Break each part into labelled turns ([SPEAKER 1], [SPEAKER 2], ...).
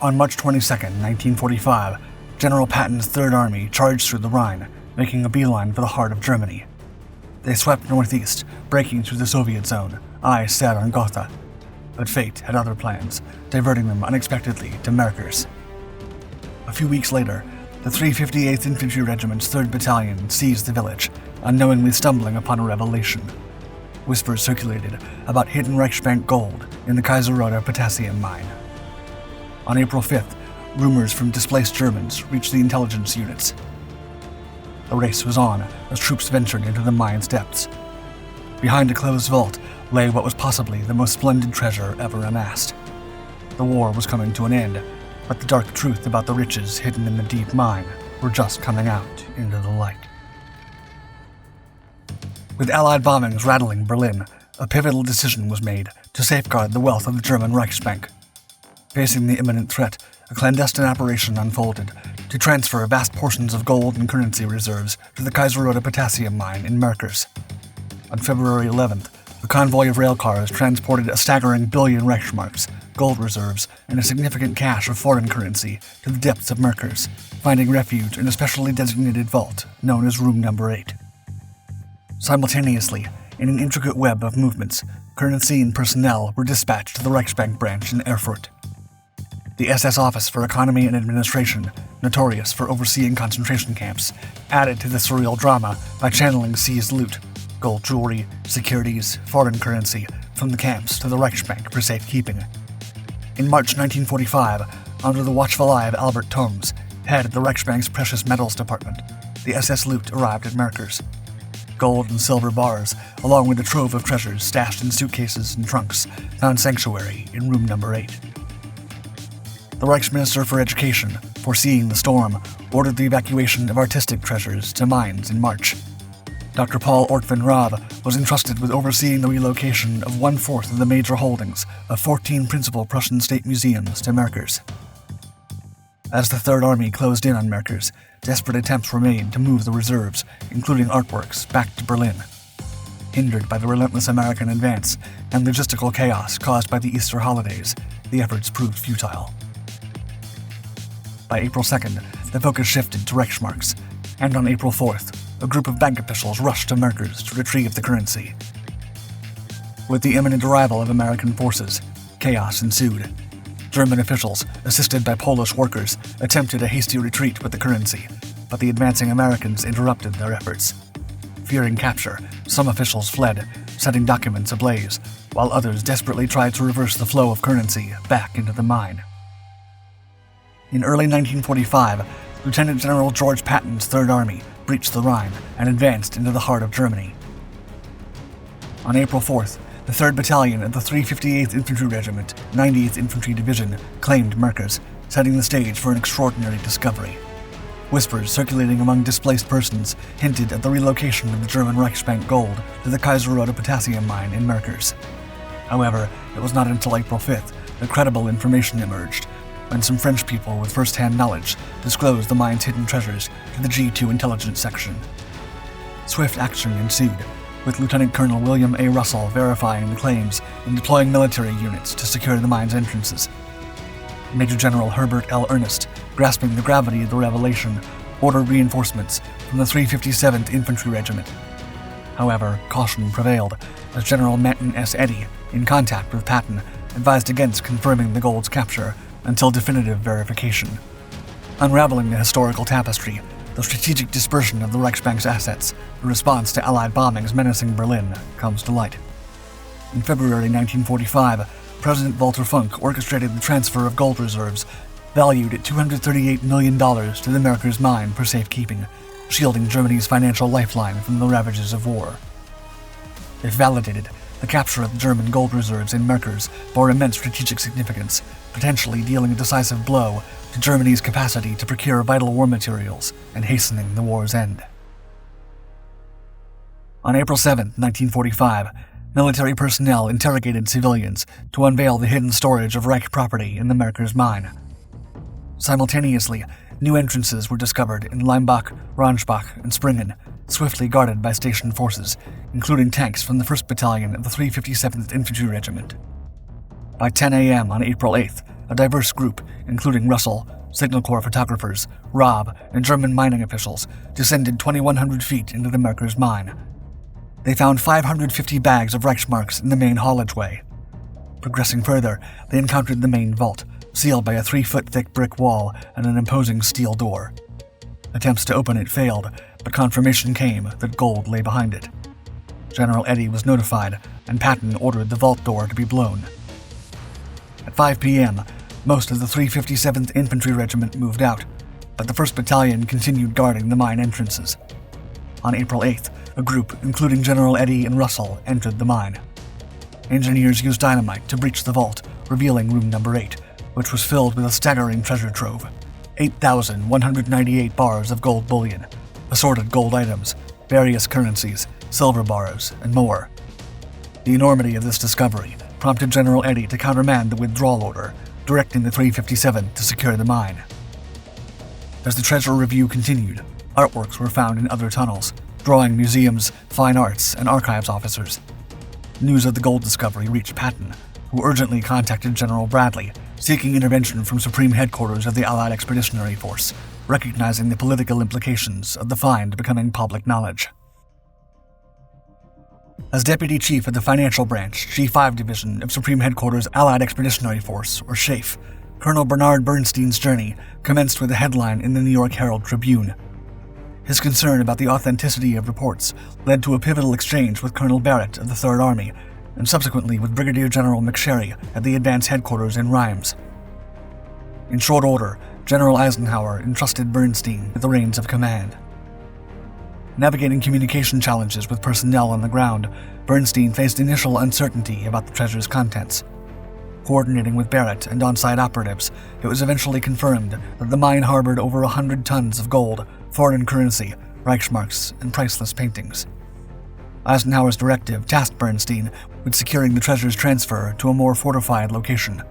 [SPEAKER 1] On March 22, 1945, General Patton's Third Army charged through the Rhine, making a beeline for the heart of Germany. They swept northeast, breaking through the Soviet zone, eyes set on Gotha. But fate had other plans, diverting them unexpectedly to Merkers. A few weeks later, the 358th Infantry Regiment's 3rd Battalion seized the village, unknowingly stumbling upon a revelation. Whispers circulated about hidden Reichsbank gold in the Kaiseroda potassium mine. On April 5th, rumors from displaced Germans reached the intelligence units. The race was on as troops ventured into the mine's depths. Behind a closed vault lay what was possibly the most splendid treasure ever amassed. The war was coming to an end, but the dark truth about the riches hidden in the deep mine were just coming out into the light. With Allied bombings rattling Berlin, a pivotal decision was made to safeguard the wealth of the German Reichsbank. Facing the imminent threat, a clandestine operation unfolded to transfer vast portions of gold and currency reserves to the Kaiseroda potassium mine in Merkers. On February 11th, the convoy of railcars transported a staggering billion Reichsmarks, gold reserves, and a significant cache of foreign currency to the depths of Merkers, finding refuge in a specially designated vault known as Room Number 8. Simultaneously, in an intricate web of movements, currency and personnel were dispatched to the Reichsbank branch in Erfurt. The SS Office for Economy and Administration, notorious for overseeing concentration camps, added to the surreal drama by channeling seized loot, gold jewelry, securities, foreign currency, from the camps to the Reichsbank for safekeeping. In March 1945, under the watchful eye of Albert Thoms, head of the Reichsbank's precious metals department, the SS loot arrived at Merkers. Gold and silver bars, along with a trove of treasures stashed in suitcases and trunks, found sanctuary in Room Number 8. The Reichsminister for Education, foreseeing the storm, ordered the evacuation of artistic treasures to mines in March. Dr. Paul Ortvan Raab was entrusted with overseeing the relocation of 1/4 of the major holdings of 14 principal Prussian state museums to Merkers. As the Third Army closed in on Merkers, desperate attempts were made to move the reserves, including artworks, back to Berlin. Hindered by the relentless American advance and logistical chaos caused by the Easter holidays, the efforts proved futile. By April 2nd, the focus shifted to Reichsmarks, and on April 4th, a group of bank officials rushed to Merkers to retrieve the currency. With the imminent arrival of American forces, chaos ensued. German officials, assisted by Polish workers, attempted a hasty retreat with the currency, but the advancing Americans interrupted their efforts. Fearing capture, some officials fled, setting documents ablaze, while others desperately tried to reverse the flow of currency back into the mine. In early 1945, Lieutenant General George Patton's Third Army breached the Rhine and advanced into the heart of Germany. On April 4th, the 3rd Battalion of the 358th Infantry Regiment, 90th Infantry Division, claimed Merkers, setting the stage for an extraordinary discovery. Whispers circulating among displaced persons hinted at the relocation of the German Reichsbank gold to the Kaiseroda potassium mine in Merkers. However, it was not until April 5th that credible information emerged, when some French people with first-hand knowledge disclosed the mine's hidden treasures to the G2 intelligence section. Swift action ensued, with Lieutenant Colonel William A. Russell verifying the claims and deploying military units to secure the mine's entrances. Major General Herbert L. Ernest, grasping the gravity of the revelation, ordered reinforcements from the 357th Infantry Regiment. However, caution prevailed, as General Manton S. Eddy, in contact with Patton, advised against confirming the gold's capture until definitive verification. Unraveling the historical tapestry, the strategic dispersion of the Reichsbank's assets, in response to Allied bombings menacing Berlin, comes to light. In February 1945, President Walter Funk orchestrated the transfer of gold reserves valued at $238 million to the Merkers mine for safekeeping, shielding Germany's financial lifeline from the ravages of war. If validated, the capture of the German gold reserves in Merkers bore immense strategic significance, potentially dealing a decisive blow to Germany's capacity to procure vital war materials and hastening the war's end. On April 7, 1945, military personnel interrogated civilians to unveil the hidden storage of Reich property in the Merkers mine. Simultaneously, new entrances were discovered in Leimbach, Ransbach, and Springen, swiftly guarded by station forces, including tanks from the 1st Battalion of the 357th Infantry Regiment. By 10 a.m. on April 8th, a diverse group, including Russell, Signal Corps photographers, Robb, and German mining officials, descended 2,100 feet into the Merkers mine. They found 550 bags of Reichsmarks in the main haulageway. Progressing further, they encountered the main vault, sealed by a 3-foot-thick brick wall and an imposing steel door. Attempts to open it failed, but confirmation came that gold lay behind it. General Eddy was notified, and Patton ordered the vault door to be blown. At 5 p.m., most of the 357th Infantry Regiment moved out, but the 1st Battalion continued guarding the mine entrances. On April 8th, a group, including General Eddy and Russell, entered the mine. Engineers used dynamite to breach the vault, revealing room number 8, which was filled with a staggering treasure trove. 8,198 bars of gold bullion, assorted gold items, various currencies, silver bars, and more. The enormity of this discovery prompted General Eddy to countermand the withdrawal order, directing the 357 to secure the mine. As the treasure review continued, artworks were found in other tunnels, drawing museums, fine arts, and archives officers. News of the gold discovery reached Patton, who urgently contacted General Bradley, seeking intervention from Supreme Headquarters of the Allied Expeditionary Force, recognizing the political implications of the find becoming public knowledge. As Deputy Chief of the Financial Branch, G5 Division of Supreme Headquarters Allied Expeditionary Force, or SHAEF, Colonel Bernard Bernstein's journey commenced with a headline in the New York Herald Tribune. His concern about the authenticity of reports led to a pivotal exchange with Colonel Barrett of the Third Army, and subsequently with Brigadier General McSherry at the Advance Headquarters in Reims. In short order, General Eisenhower entrusted Bernstein with the reins of command. Navigating communication challenges with personnel on the ground, Bernstein faced initial uncertainty about the treasure's contents. Coordinating with Barrett and on-site operatives, it was eventually confirmed that the mine harbored over 100 tons of gold, foreign currency, Reichsmarks, and priceless paintings. Eisenhower's directive tasked Bernstein with securing the treasure's transfer to a more fortified location.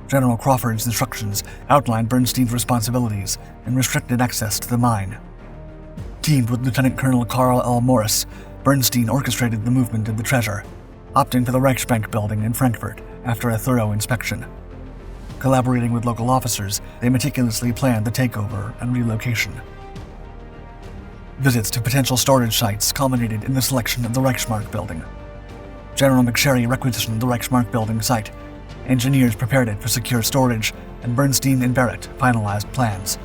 [SPEAKER 1] General Crawford's instructions outlined Bernstein's responsibilities and restricted access to the mine. Teamed with Lieutenant Colonel Carl L. Morris, Bernstein orchestrated the movement of the treasure, opting for the Reichsbank building in Frankfurt after a thorough inspection. Collaborating with local officers, they meticulously planned the takeover and relocation. Visits to potential storage sites culminated in the selection of the Reichsmark building. General McSherry requisitioned the Reichsmark building site. Engineers prepared it for secure storage, and Bernstein and Barrett finalized plans.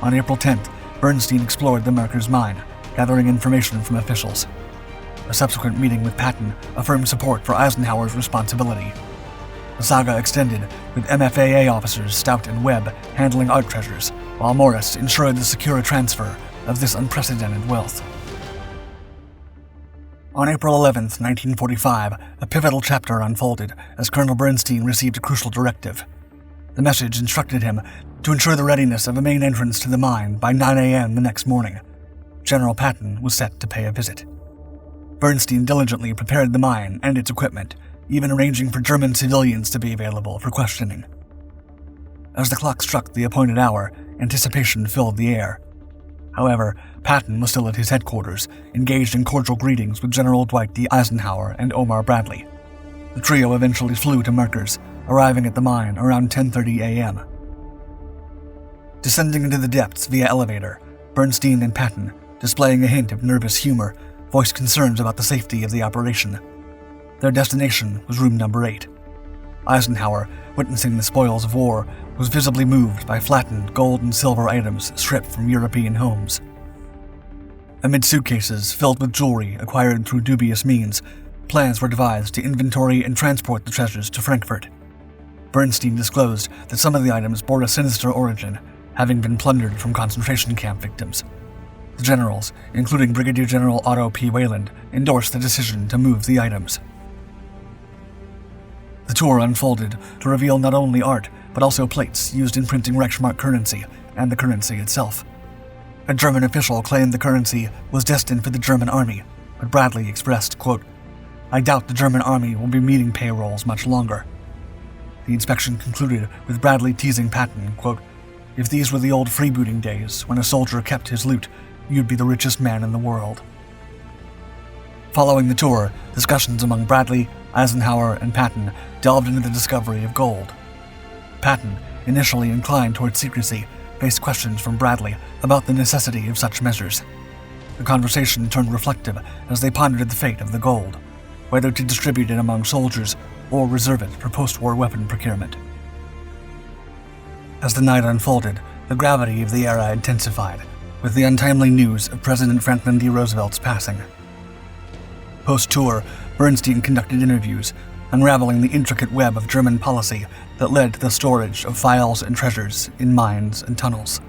[SPEAKER 1] On April 10th, Bernstein explored the Merkers mine, gathering information from officials. A subsequent meeting with Patton affirmed support for Eisenhower's responsibility. The saga extended, with MFAA officers Stout and Webb handling art treasures, while Morris ensured the secure transfer of this unprecedented wealth. On April 11, 1945, a pivotal chapter unfolded as Colonel Bernstein received a crucial directive. The message instructed him to ensure the readiness of a main entrance to the mine by 9 a.m. the next morning. General Patton was set to pay a visit. Bernstein diligently prepared the mine and its equipment, even arranging for German civilians to be available for questioning. As the clock struck the appointed hour, anticipation filled the air. However, Patton was still at his headquarters, engaged in cordial greetings with General Dwight D. Eisenhower and Omar Bradley. The trio eventually flew to Merkers, arriving at the mine around 10:30 a.m. Descending into the depths via elevator, Bernstein and Patton, displaying a hint of nervous humor, voiced concerns about the safety of the operation. Their destination was room number 8. Eisenhower, witnessing the spoils of war, was visibly moved by flattened gold and silver items stripped from European homes. Amid suitcases filled with jewelry acquired through dubious means, plans were devised to inventory and transport the treasures to Frankfurt. Bernstein disclosed that some of the items bore a sinister origin, having been plundered from concentration camp victims. The generals, including Brigadier General Otto P. Wayland, endorsed the decision to move the items. The tour unfolded to reveal not only art, but also plates used in printing Reichsmark currency and the currency itself. A German official claimed the currency was destined for the German army, but Bradley expressed, quote, "I doubt the German army will be meeting payrolls much longer." The inspection concluded with Bradley teasing Patton, quote, "If these were the old freebooting days when a soldier kept his loot, you'd be the richest man in the world." Following the tour, discussions among Bradley, Eisenhower, and Patton delved into the discovery of gold. Patton, initially inclined towards secrecy, faced questions from Bradley about the necessity of such measures. The conversation turned reflective as they pondered the fate of the gold, whether to distribute it among soldiers or reserve it for post-war weapon procurement. As the night unfolded, the gravity of the era intensified, with the untimely news of President Franklin D. Roosevelt's passing. Post-tour, Bernstein conducted interviews, unraveling the intricate web of German policy that led to the storage of files and treasures in mines and tunnels.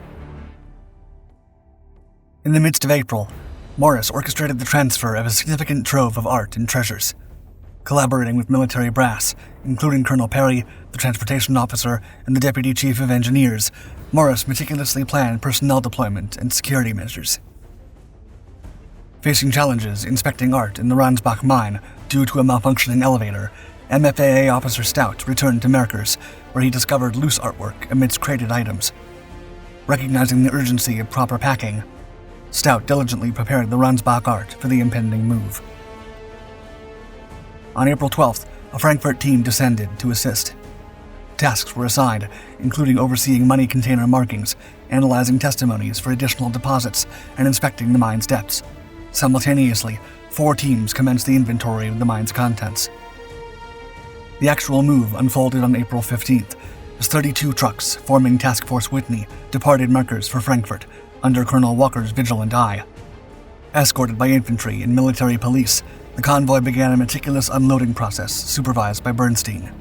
[SPEAKER 1] In the midst of April, Morris orchestrated the transfer of a significant trove of art and treasures. Collaborating with military brass, including Colonel Perry, the transportation officer, and the deputy chief of engineers, Morris meticulously planned personnel deployment and security measures. Facing challenges inspecting art in the Ransbach mine due to a malfunctioning elevator, MFAA Officer Stout returned to Merkers, where he discovered loose artwork amidst crated items. Recognizing the urgency of proper packing, Stout diligently prepared the Ransbach art for the impending move. On April 12th, a Frankfurt team descended to assist. Tasks were assigned, including overseeing money container markings, analyzing testimonies for additional deposits, and inspecting the mine's depths. Simultaneously, 4 teams commenced the inventory of the mine's contents. The actual move unfolded on April 15th, as 32 trucks, forming Task Force Whitney, departed Merkers for Frankfurt, under Colonel Walker's vigilant eye. Escorted by infantry and military police, the convoy began a meticulous unloading process supervised by Bernstein.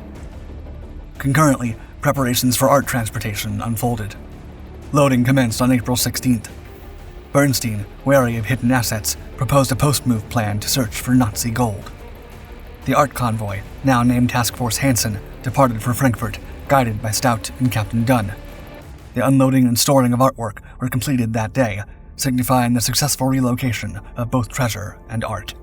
[SPEAKER 1] Concurrently, preparations for art transportation unfolded. Loading commenced on April 16th. Bernstein, wary of hidden assets, proposed a post-move plan to search for Nazi gold. The art convoy, now named Task Force Hansen, departed for Frankfurt, guided by Stout and Captain Dunn. The unloading and storing of artwork were completed that day, signifying the successful relocation of both treasure and art.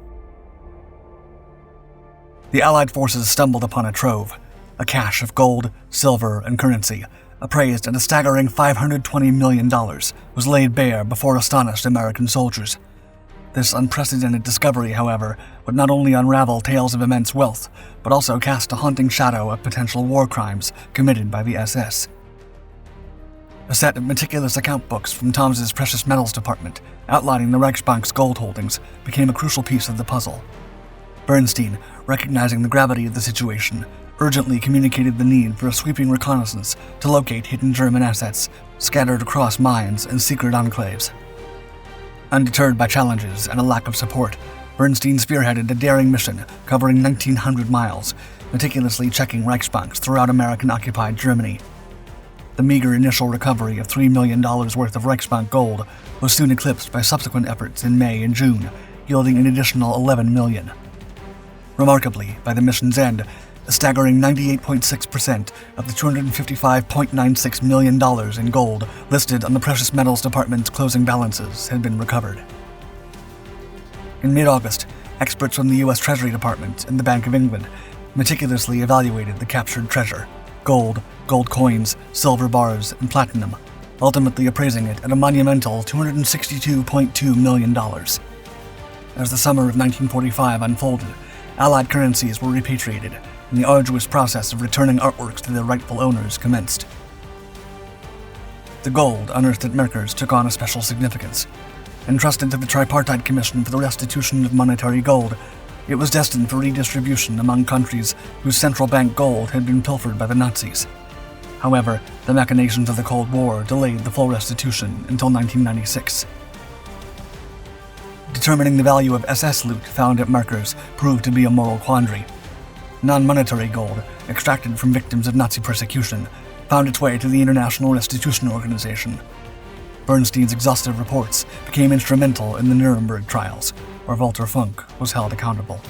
[SPEAKER 1] The Allied forces stumbled upon a trove, a cache of gold, silver, and currency, appraised at a staggering $520 million, was laid bare before astonished American soldiers. This unprecedented discovery, however, would not only unravel tales of immense wealth, but also cast a haunting shadow of potential war crimes committed by the SS. A set of meticulous account books from Tom's Precious Metals Department, outlining the Reichsbank's gold holdings, became a crucial piece of the puzzle. Bernstein, recognizing the gravity of the situation, urgently communicated the need for a sweeping reconnaissance to locate hidden German assets scattered across mines and secret enclaves. Undeterred by challenges and a lack of support, Bernstein spearheaded a daring mission covering 1,900 miles, meticulously checking Reichsbanks throughout American-occupied Germany. The meager initial recovery of $3 million worth of Reichsbank gold was soon eclipsed by subsequent efforts in May and June, yielding an additional $11 million. Remarkably, by the mission's end, a staggering 98.6% of the $255.96 million in gold listed on the Precious Metals Department's closing balances had been recovered. In mid-August, experts from the U.S. Treasury Department and the Bank of England meticulously evaluated the captured treasure, gold, gold coins, silver bars, and platinum, ultimately appraising it at a monumental $262.2 million. As the summer of 1945 unfolded, Allied currencies were repatriated, and the arduous process of returning artworks to their rightful owners commenced. The gold unearthed at Merkers took on a special significance. Entrusted to the Tripartite Commission for the Restitution of Monetary Gold, it was destined for redistribution among countries whose central bank gold had been pilfered by the Nazis. However, the machinations of the Cold War delayed the full restitution until 1996. Determining the value of SS loot found at Merkers proved to be a moral quandary. Non-monetary gold, extracted from victims of Nazi persecution, found its way to the International Restitution Organization. Bernstein's exhaustive reports became instrumental in the Nuremberg trials, where Walter Funk was held accountable.